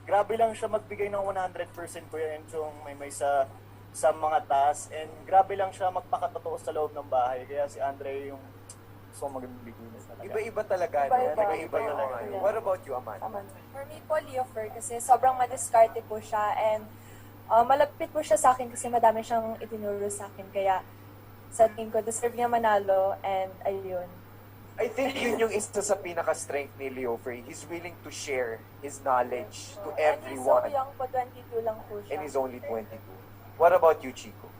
grabe lang siya magbigay ng 100% Kuya Enchong may sa mga task, and grabe lang siya magpakatotoo sa loob ng bahay. Kaya si Andre yung gusto kong maging beginner talaga. Iba-iba talaga, no? Iba-iba. Iba-iba yung Iba-iba ano. talaga. What about you, Aman? For me po, Leo Fer, kasi sobrang madiskarte po siya and malapit po siya sa akin kasi madami siyang itinuro sa akin. Kaya sa tingin ko, deserve niya manalo and ayun. I think yun yung isa sa pinaka-strength ni Leo Frey. He's willing to share his knowledge to And he's so everyone. young po, 22 lang po siya. And he's only 22. What about you, Chico?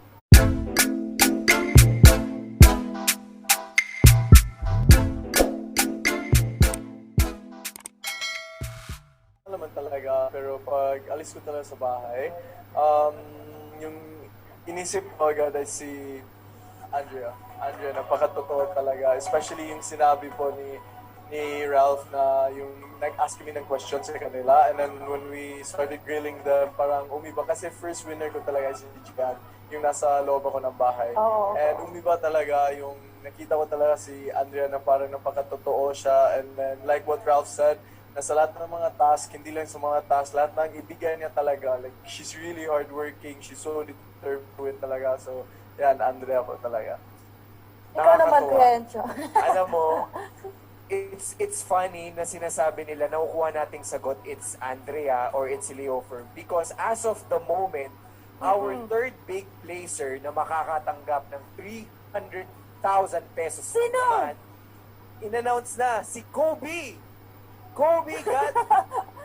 Naman talaga, pero pag alis ko talaga sa bahay, yung inisip ko agad ay si Andrea. Andrea, napakatotoo talaga. Especially yung sinabi po ni Ralph na yung nag-ask kami ng questions sa kanila. And then when we started grilling them, parang umiba. Kasi first winner ko talaga si Jigan, yung nasa loob ako ng bahay. Oo. And umiba talaga yung nakita ko talaga si Andrea na parang napakatotoo siya. And then like what Ralph said, na sa lahat ng mga task, hindi lang sa mga task, lahat ng ibigay niya talaga. Like, she's really hardworking, she's so determined to it talaga. So, yan, Andrea po talaga. Ikaw naman, Nakakatuwa. Kuya Encho. Alam mo, it's funny na sinasabi nila na kukuha nating sagot, it's Andrea or it's Leo Fer. Because as of the moment, our third big placer na makakatanggap ng 300,000 pesos Sino? naman, in-announce na si Kobe! Kobe got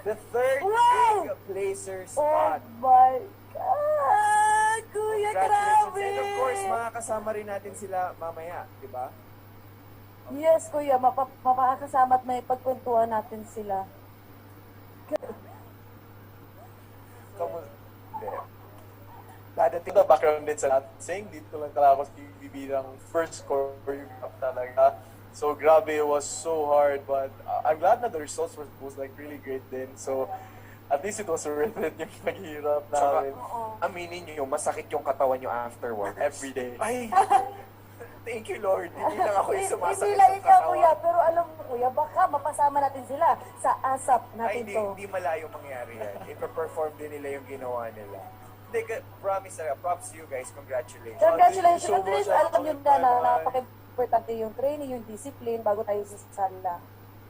the third Wow! big placer Oh spot. my God! Kuya, Congratulations. grabe! And of course, makakasama rin natin sila mamaya, di ba? Yes, Kuya, mapakasama at may pagkwentuhan natin sila. Hindi. Dadating na background din sa dancing. Dito lang talaga ako bibirang first score yung talaga. So grabe, it was so hard, but I'm glad na the results was like really great din. So at least it was worth it yung naghihirap namin Aminin nyo, masakit yung katawan nyo afterwards. every day. Ay, thank you Lord. Hindi lang ako yung Hindi sumasakit lang sa ikaw, Kuya, katawan. pero alam mo, Kuya, baka mapasama natin sila sa ASAP Ay, natin hindi, to. hindi malayo mangyari yan. Ipa-perform din nila yung ginawa nila. Hindi, promise na, props to you guys. Congratulations. Congratulations. Thank you so At least much. alam nyo na Bye-bye. napaka-importante yung training, yung discipline bago tayo sa sala.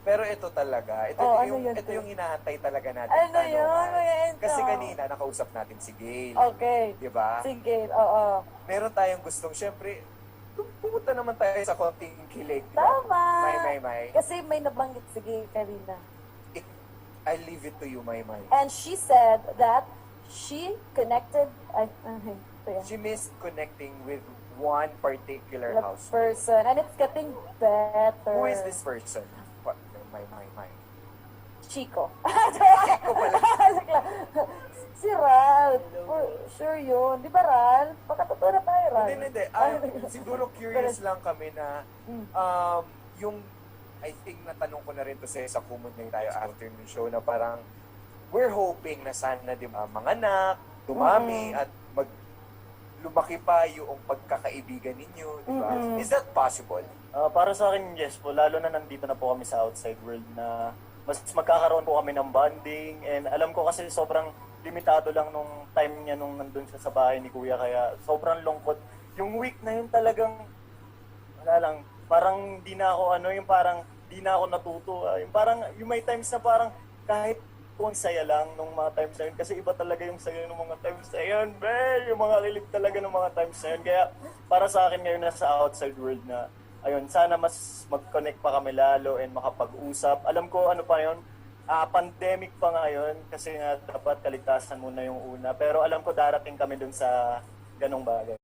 Pero ito talaga, ito, Oh, ano yung, yun, ito Kuya? yung inaantay talaga natin. Ano tanungan. yun, Kuya Enzo? Kasi kanina, nakausap natin si Gail. Okay. Di ba? Sige, oo. Meron tayong gustong, syempre, pumunta naman tayo sa konting kilig. Tama. May. Kasi may nabanggit, sige, Karina. I leave it to you, May. And she said that she connected, Kuya, She missed connecting with one particular the house. person, and it's getting better. Who is this person? What? May. Chico. Chico pala. Si Ral. Sure yun. Di ba, Ral? Pakatotoo na tayo, Ral. Hindi. Siguro curious lang kami na yung I think natanong ko na rin to sa kumon na tayo afternoon show na parang we're hoping na sana di ba manganak, dumami at lumaki pa yung pagkakaibigan ninyo, di ba? Is that possible? Para sa akin, yes po, lalo na nandito na po kami sa outside world na mas magkakaroon po kami ng bonding, and alam ko kasi sobrang limitado lang nung time niya nung nandun siya sa bahay ni Kuya, kaya sobrang lungkot. Yung week na yun talagang, wala lang, parang di na ako yung parang di na ako natutuwa. Yung parang, yung may times na parang kahit kung saya lang nung mga times na yun, kasi iba talaga yung saya ng mga times na yun, yung mga lilig talaga ng mga times na yun. Kaya para sa akin ngayon nasa outside world na, ayun, sana mas mag-connect pa kami lalo and makapag-usap. Alam ko ano pa yun, pandemic pa ngayon kasi nga dapat kaligtasan muna yung una. Pero alam ko darating kami dun sa ganong bagay.